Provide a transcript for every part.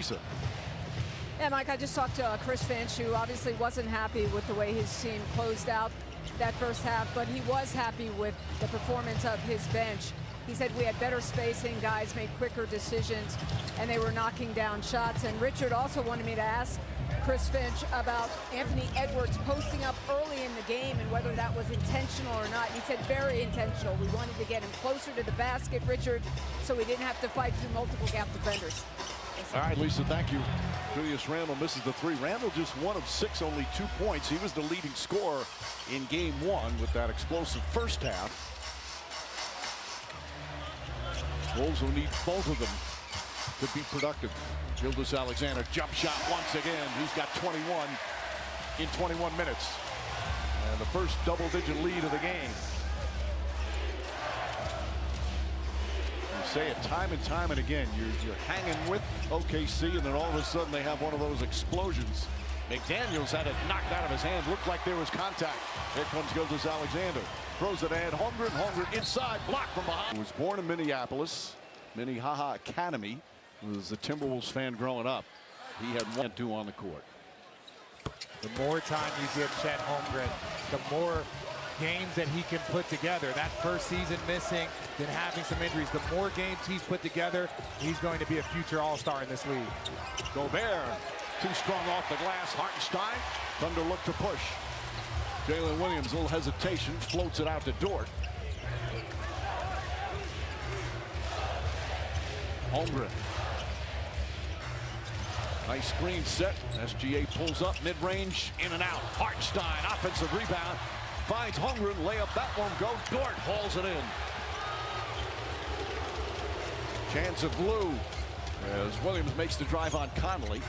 Lisa. Yeah, Mike, I just talked to Chris Finch, who obviously wasn't happy with the way his team closed out that first half, but he was happy with the performance of his bench. He said we had better spacing, guys made quicker decisions, and they were knocking down shots. And Richard also wanted me to ask Chris Finch about Anthony Edwards posting up early in the game and whether that was intentional or not. He said very intentional. We wanted to get him closer to the basket, Richard, so we didn't have to fight through multiple gap defenders. All right, Lisa, thank you. Julius Randle misses the three. Randle just 1 of 6, only 2 points. He was the leading scorer in game 1 with that explosive first half. Wolves will need both of them to be productive. Gilgeous-Alexander jump shot once again. He's got 21 in 21 minutes. And the first double-digit lead of the game. Say it time and time and again. You're hanging with OKC, and then all of a sudden they have one of those explosions. McDaniels had it knocked out of his hand. Looked like there was contact. Here comes Gilgeous-Alexander. Throws it in. Holmgren inside. Blocked from behind. He was born in Minneapolis. Minnehaha Academy. He was a Timberwolves fan growing up. He had 1-2 on the court. The more time you give Chet Holmgren, the more games that he can put together. That first season missing, then having some injuries. The more games he's put together, he's going to be a future all-star in this league. Gobert, too strong off the glass. Hartenstein, Thunder look to push. Jalen Williams, a little hesitation, floats it out to Dort. Holmgren. Nice screen set. SGA pulls up, mid-range, in and out. Hartenstein, offensive rebound. Finds Holmgren, layup, that won't go. Dort hauls it in. Chance of blue as Williams makes the drive on Conley.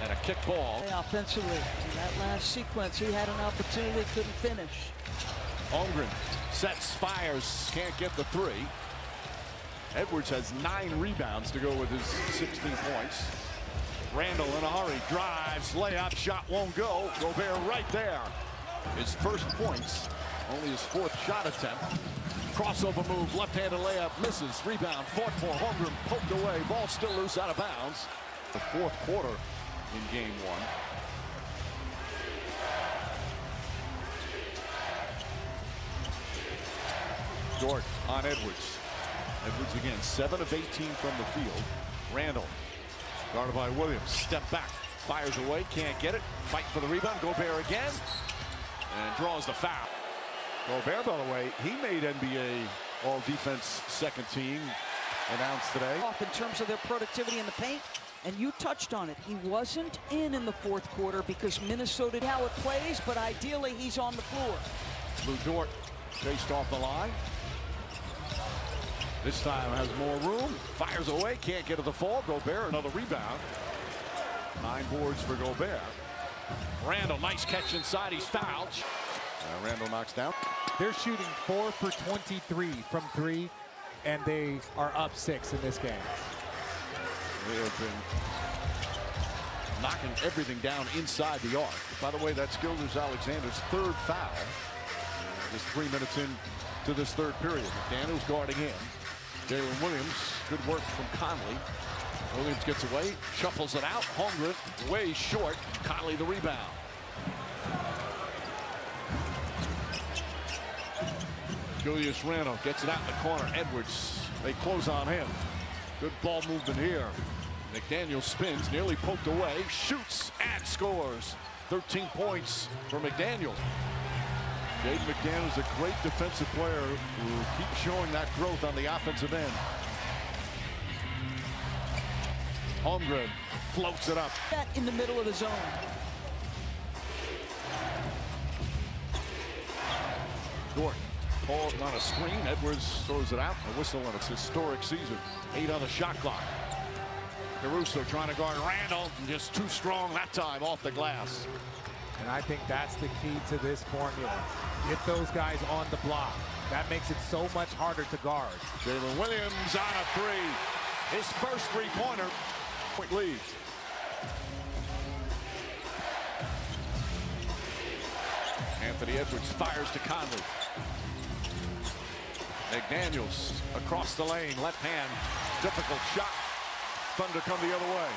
And a kick ball. Offensively, in that last sequence, he had an opportunity, couldn't finish. Holmgren sets, fires, can't get the three. Edwards has 9 rebounds to go with his 16 points. Randle in a hurry, drives, layup, shot won't go. Gobert right there. His first points, only his 4th shot attempt. Crossover move, left-handed layup, misses. Rebound, fought for. Holmgren poked away. Ball still loose, out of bounds. The 4th quarter in game 1. Dort on Edwards. Edwards again, 7 of 18 from the field. Randle, guarded by Williams. Step back, fires away, can't get it. Fight for the rebound. Gobert again. And draws the foul. Gobert, by the way, he made NBA All-Defense second team announced today. Off in terms of their productivity in the paint, and you touched on it. He wasn't in the 4th quarter because Minnesota, how it plays, but ideally he's on the floor. Lou Dort chased off the line. This time has more room. Fires away, can't get to the fall. Gobert, another rebound. 9 boards for Gobert. Randle, nice catch inside. He's fouled. Randle knocks down. They're shooting 4 for 23 from 3, and they are up 6 in this game. They have been knocking everything down inside the arc. By the way, that's Gilgeous-Alexander's 3rd foul. Just 3 minutes into this 3rd period. McDaniels guarding him. Jalen Williams, good work from Conley. Williams gets away, shuffles it out. Holmgren way short. Conley the rebound. Julius Randle gets it out in the corner. Edwards, they close on him. Good ball movement here. McDaniel spins, nearly poked away, shoots and scores. 13 points for McDaniel. Jaden McDaniel is a great defensive player who keeps showing that growth on the offensive end. Holmgren floats it up. That in the middle of the zone. Dort called on a screen. Edwards throws it out. A whistle, and it's historic season. 8 on the shot clock. Caruso trying to guard Randle. Just too strong that time off the glass. And I think that's the key to this formula. Get those guys on the block. That makes it so much harder to guard. Jalen Williams on a 3. His first 3-pointer. Point lead. Anthony Edwards fires to Conley. McDaniels across the lane, left hand, difficult shot. Thunder come the other way.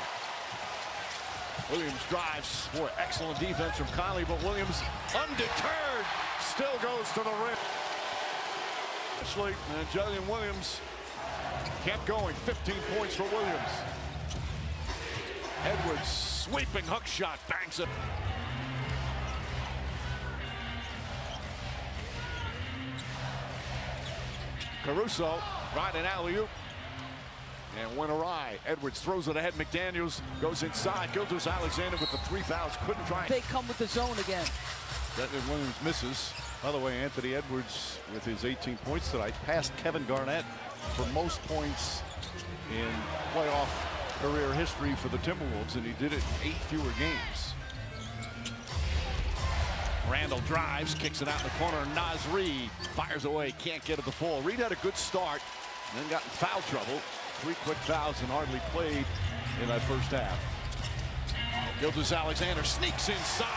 Williams drives for excellent defense from Conley, but Williams, undeterred, still goes to the rim. Ashley and Jalen Williams kept going. 15 points for Williams. Edwards, sweeping hook shot, banks it. Caruso, right an alley-oop. And went awry. Edwards throws it ahead. McDaniels goes inside. Gilgeous-Alexander with the 3 fouls. Couldn't try. They come with the zone again. Williams misses. By the way, Anthony Edwards with his 18 points tonight passed Kevin Garnett for most points in playoff career history for the Timberwolves, and he did it in 8 fewer games. Randall drives, kicks it out in the corner. Naz Reid fires away, can't get it to fall. Reid had a good start, then got in foul trouble. 3 quick fouls and hardly played in that first half. Gilgeous-Alexander sneaks inside.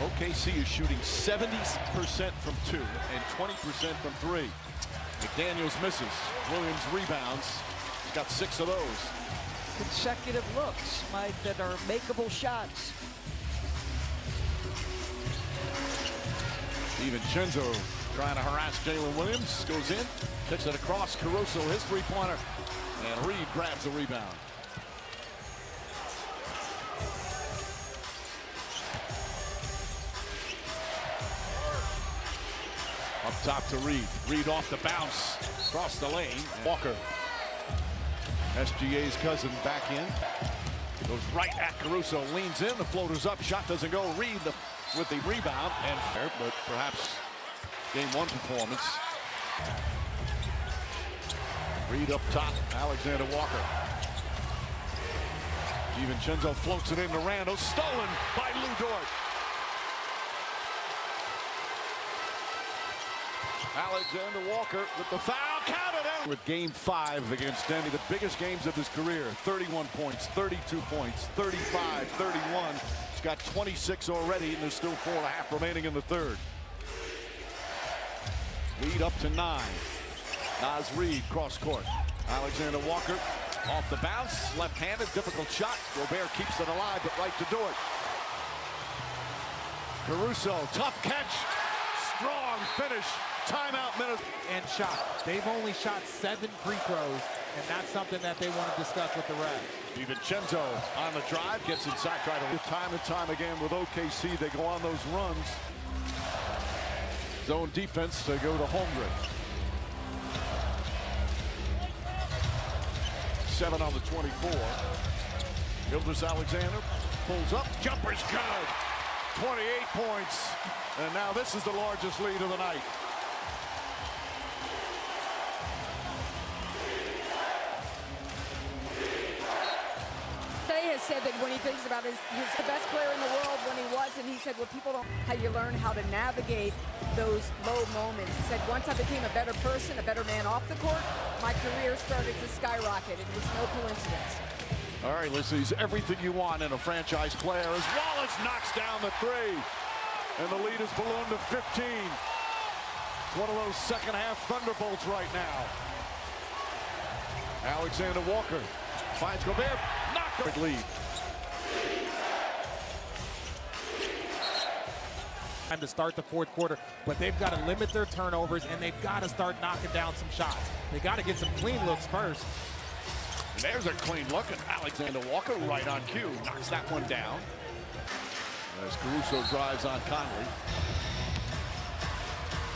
OKC is shooting 70% from 2 and 20% from 3. McDaniels misses. Williams rebounds. He's got 6 of those. Consecutive looks, Mike, that are makeable shots. DiVincenzo trying to harass Jalen Williams. Goes in, kicks it across. Caruso, his three-pointer. And Reid grabs the rebound. Up top to Reid. Reid off the bounce. Across the lane. Walker. SGA's cousin back in. Goes right at Caruso. Leans in. The floater's up. Shot doesn't go. Reid with the rebound. And fair, but perhaps game 1 performance. Reid up top. Alexander Walker. DiVincenzo floats it into Randall. Stolen by Lou Dort. Alexander Walker with the foul, counted out. With game 5 against Denny, the biggest games of his career. 31 points, 32 points, 35, 31. He's got 26 already, and there's still 4.5 remaining in the third. Lead up to 9. Naz Reid cross court. Alexander Walker off the bounce, left-handed, difficult shot. Gobert keeps it alive, but right to do it. Caruso, tough catch, strong finish. Timeout minutes. And shot. They've only shot 7 free throws, and that's something that they want to discuss with the refs. DiVincenzo on the drive, gets inside, try to time and time again with OKC. They go on those runs. Zone defense, they go to Holmgren. 7 on the 24. Gilgeous-Alexander pulls up, jumper's good. 28 points, and now this is the largest lead of the night. Said that when he thinks about he's the best player in the world when he was, and he said, well, people don't how you learn how to navigate those low moments. He said, once I became a better person, a better man off the court, my career started to skyrocket. It was no coincidence. All right, listen, he's everything you want in a franchise player as Wallace knocks down the 3. And the lead is ballooned to 15. It's one of those second half thunderbolts right now. Alexander Walker finds Gobert. Knocked the lead. Time to start the 4th quarter, but they've got to limit their turnovers, and they've got to start knocking down some shots. They got to get some clean looks first. And there's a clean look, and Alexander Walker right on cue. Knocks that one down. As Caruso drives on Conley.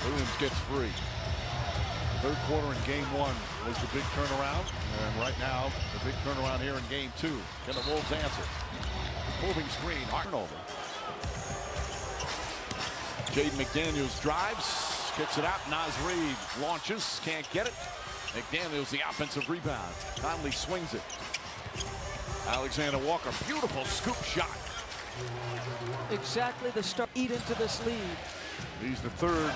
Williams gets free. Third quarter in game 1 was the big turnaround. And right now, the big turnaround here in game 2. Can the Wolves answer? Moving screen, turnover. Jaden McDaniels drives, kicks it out. Naz Reid launches, can't get it. McDaniels the offensive rebound. Conley swings it. Alexander Walker, beautiful scoop shot. Exactly the start. Eat into this lead. He's the 3rd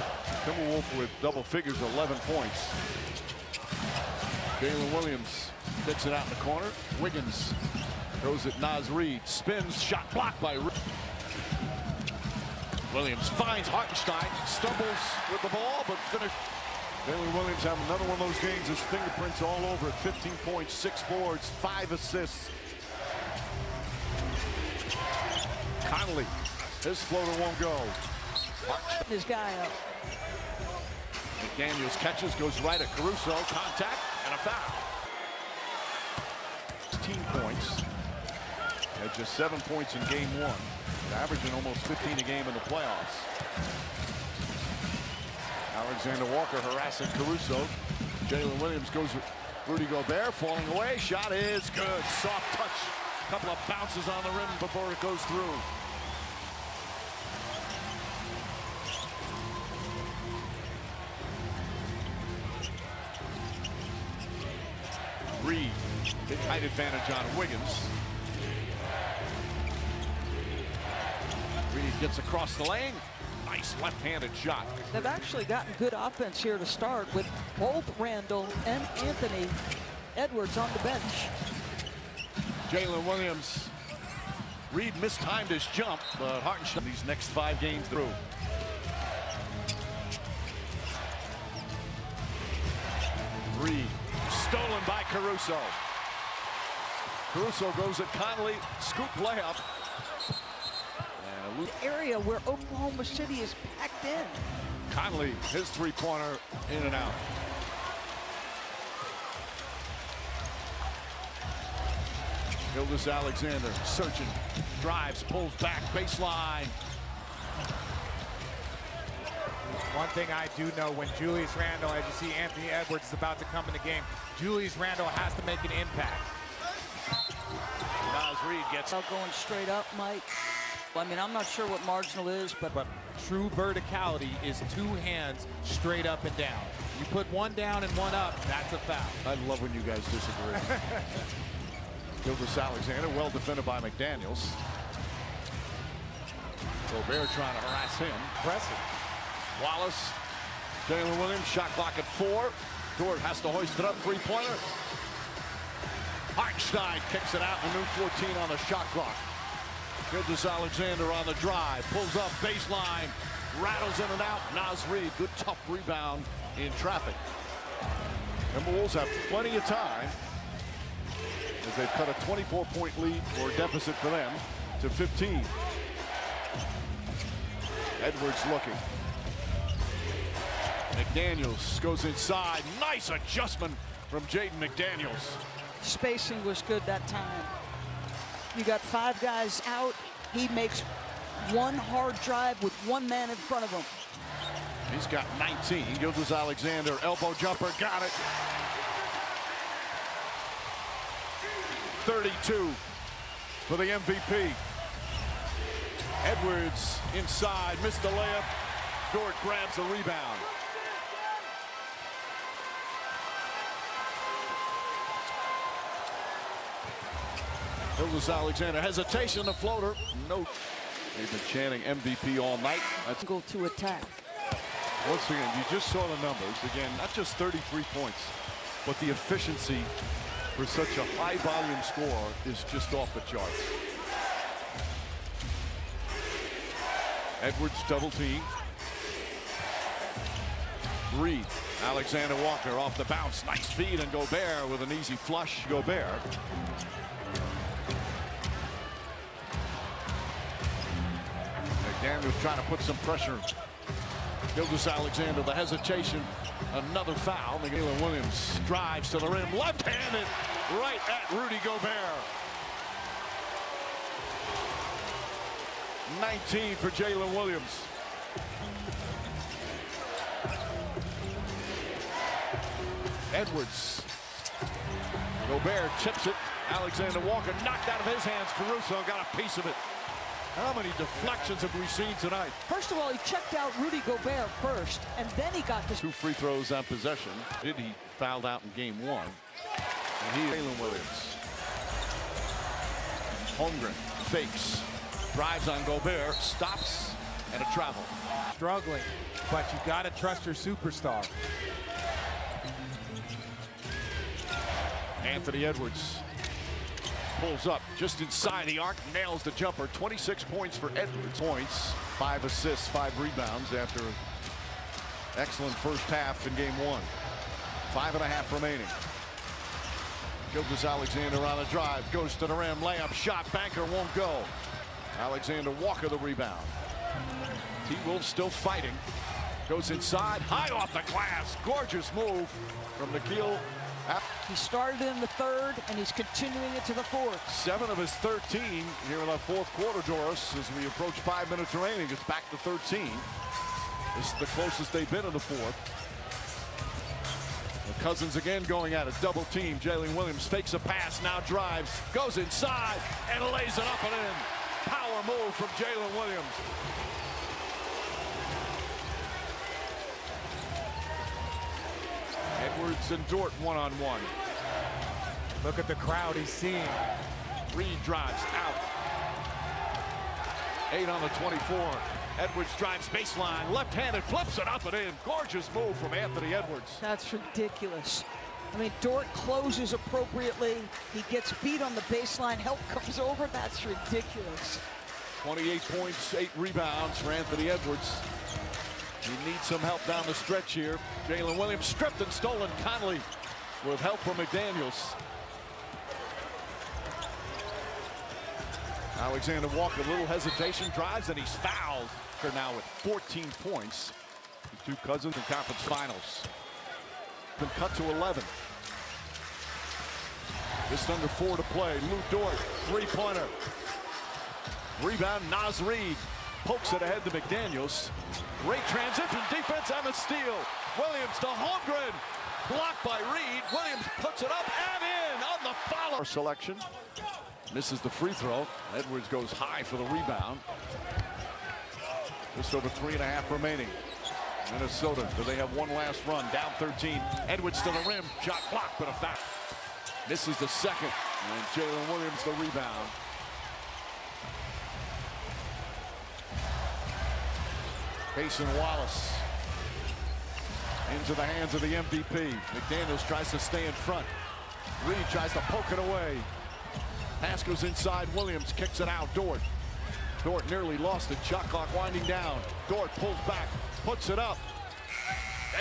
Timberwolf with double figures, 11 points. Jalen Williams kicks it out in the corner. Wiggins throws it. Naz Reid spins, shot blocked by Reid. Williams finds Hartenstein, stumbles with the ball, but finished Jalen Williams having another one of those games. His fingerprints all over it. 15 points, 6 boards, 5 assists. Conley, his floater won't go. His guy up. McDaniels catches, goes right at Caruso. Contact and a foul. 16 points. Had just 7 points in game 1. Averaging almost 15 a game in the playoffs. Alexander Walker harassing Caruso. Jalen Williams goes with Rudy Gobert, falling away. Shot is good. Soft touch. Couple of bounces on the rim before it goes through. Reed, big height advantage on Wiggins. Reed gets across the lane. Nice left-handed shot. They've actually gotten good offense here to start with both Randall and Anthony Edwards on the bench. Jalen Williams. Reed mistimed his jump, but Hartenstein these next 5 games through. Reed stolen by Caruso. Caruso goes at Conley, scoop layup. And The area where Oklahoma City is packed in. Conley, his three-pointer in and out. Gilgeous Alexander searching, drives, pulls back, baseline. One thing I do know, when Julius Randle, as you see Anthony Edwards is about to come in the game, Julius Randle has to make an impact. Nas Reed gets Going straight up, Mike. I mean, I'm not sure what marginal is, but True verticality is 2 hands straight up and down. You put one down and one up, that's a foul. I love when you guys disagree. Gilgeous Alexander, well defended by McDaniels. Gobert trying to harass him. Impressive. Wallace, Jalen Williams, shot clock at 4. Dort has to hoist it up, three-pointer. Hartenstein kicks it out, and a new 14 on the shot clock. Gilgeous Alexander on the drive, pulls up baseline, rattles in and out. Nas Reed, good tough rebound in traffic. Timberwolves have plenty of time as they've cut a 24-point lead or deficit for them to 15. Edwards looking. McDaniels goes inside. Nice adjustment from Jaden McDaniels. spacing was good that time. You got 5 guys out. He makes one hard drive with 1 man in front of him. He's got 19. Gilgeous Alexander, elbow jumper, got it. 32 for the MVP. Edwards inside, missed the layup. Dort grabs the rebound. Gilgeous Alexander, hesitation, the floater. No. They've been chanting MVP all night. That's Go to attack. once again, you just saw the numbers. Again, not just 33 points, but the efficiency for such a high volume score is just off the charts. Edwards double team. Reed, Alexander Walker off the bounce. Nice feed, and Gobert with an easy flush. Gobert. McDaniels trying to put some pressure. Gilgeous Alexander, the hesitation. Another foul. Jalen Williams drives to the rim, left-handed, right at Rudy Gobert. 19 for Jalen Williams. Edwards. Gobert chips it. Alexander Walker knocked out of his hands. Caruso got a piece of it. How many deflections have we seen tonight? First of all, he checked out Rudy Gobert first, and then he got this. 2 free throws on possession. He fouled out in game 1. And he, Jalen Williams. Holmgren fakes. Drives on Gobert. Stops. And a travel. Struggling, but you got to trust your superstar. Anthony Edwards pulls up just inside the arc, nails the jumper. 26 points for Edwards. 5 assists, 5 rebounds after Excellent first half in game one. 5.5 remaining. Gilgeous-Alexander on a drive, goes to the rim, layup, shot, banker won't go. Alexander Walker the rebound. T-Wolves still fighting. Goes inside, high off the glass. Gorgeous move from Nikhil. He started in the third, and he's continuing it to the fourth. 7 of his 13 here in the fourth quarter, Doris. As we approach 5 minutes remaining, it's back to 13. This is the closest they've been in the fourth. The Cousins again going at it, double team. Jalen Williams fakes a pass, now drives, goes inside, and lays it up and in. Power move from Jalen Williams. Edwards and Dort one-on-one. Look at the crowd he's seeing. Reed drives out. 8 on the 24. Edwards drives baseline, left-handed, flips it up and in. Gorgeous move from Anthony Edwards. That's ridiculous. I mean, Dort closes appropriately. He gets beat on the baseline. Help comes over. That's ridiculous. 28 points, 8 rebounds for Anthony Edwards. He needs some help down the stretch here. Jalen Williams stripped and stolen. Conley with help from McDaniels. Alexander Walker, a little hesitation, drives, and he's fouled. They're now with 14 points. The two Cousins in conference finals. Been cut to 11. Just under 4 to play. Lou Dort, three-pointer. Rebound, Naz Reid pokes it ahead to McDaniels. Great transition defense and a steal. Williams to Holmgren. Blocked by Reid. Williams puts it up and in on the follow. Selection. Misses the free throw. Edwards goes high for the rebound. Just over 3.5 remaining. Minnesota, do they have one last run? Down 13. Edwards to the rim. Shot blocked, but a foul. Misses the second. And Jalen Williams the rebound. Payson Wallace into the hands of the MVP. McDaniels tries to stay in front. Reed tries to poke it away. Pass goes inside. Williams kicks it out. Dort nearly lost it. Shot clock winding down. Dort pulls back, puts it up.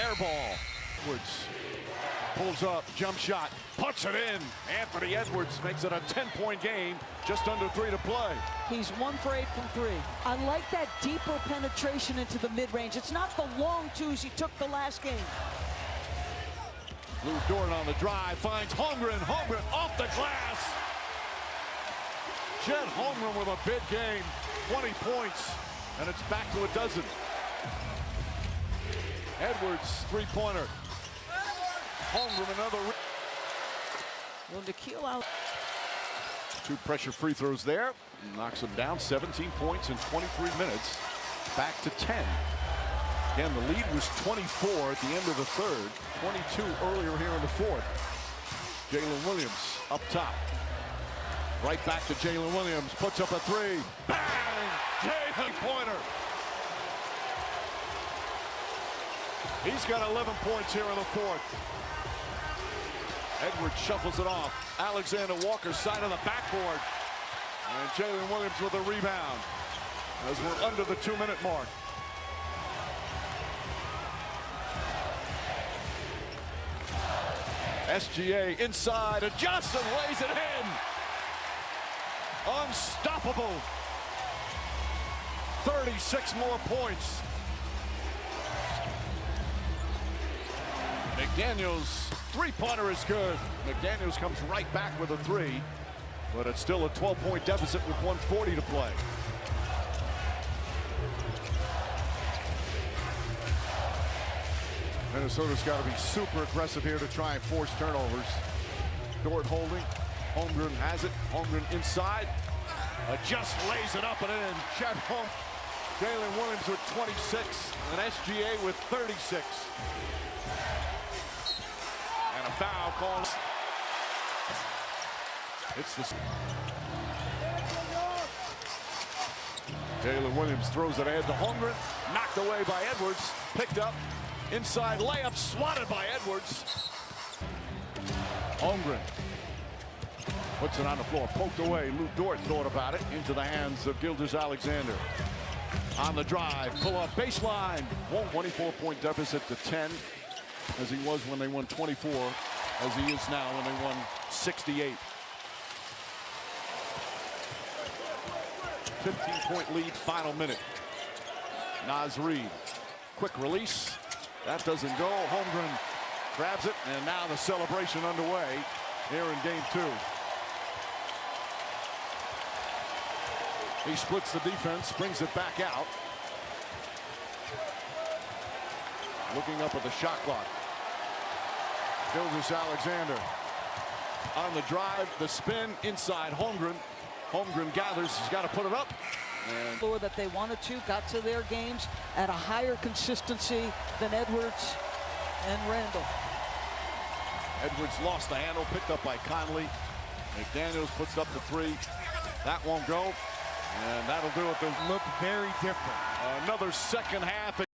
Air ball. Edwards pulls up, jump shot, puts it in. Anthony Edwards makes it a 10-point game. Just under 3 to play. He's 1 for 8 from 3. I like that deeper penetration into the mid-range. It's not the long twos he took the last game. Lou Dort on the drive, finds Holmgren. Holmgren off the glass. Chet Holmgren with a big game. 20 points, and it's back to a dozen. Edwards, three-pointer. Holmgren another. Well, Nikhil out. 2 pressure free throws there. Knocks him down. 17 points in 23 minutes. Back to 10. Again, the lead was 24 at the end of the third. 22 earlier here in the fourth. Jalen Williams up top. Right back to Jalen Williams. Puts up a 3. Bang! Jalen pointer. He's got 11 points here in the fourth. Edwards shuffles it off. Alexander Walker side of the backboard. And Jalen Williams with a rebound as we're under the 2-minute mark. SGA inside, and Johnson lays it in. Unstoppable. 36 more points. McDaniels three-pointer is good. McDaniels comes right back with a 3, but it's still a 12-point deficit with 1:40 to play. Minnesota's got to be super aggressive here to try and force turnovers. Dort holding. Holmgren has it. Holmgren inside. Just lays it up and in. Chet Holmgren. Jalen Williams with 26 and SGA with 36. And a foul call. It's the Jalen Williams throws it ahead to Holmgren. Knocked away by Edwards. Picked up. Inside layup swatted by Edwards. Holmgren puts it on the floor, poked away. Lou Dort thought about it into the hands of Gilgeous-Alexander. On the drive, pull up baseline. 24-point deficit to 10, as he was when they won 24, as he is now when they won 68. 15-point lead, final minute. Naz Reid, quick release. That doesn't go. Holmgren grabs it, and now the celebration underway here in game 2. He splits the defense, brings it back out. Looking up at the shot clock. Gilgeous-Alexander on the drive, the spin inside Holmgren. Holmgren gathers, he's got to put it up. And that they wanted to, got to their games at a higher consistency than Edwards and Randall. Edwards lost the handle, picked up by Conley. McDaniels puts up the 3. That won't go. And that'll do it. Look very different. Another second half.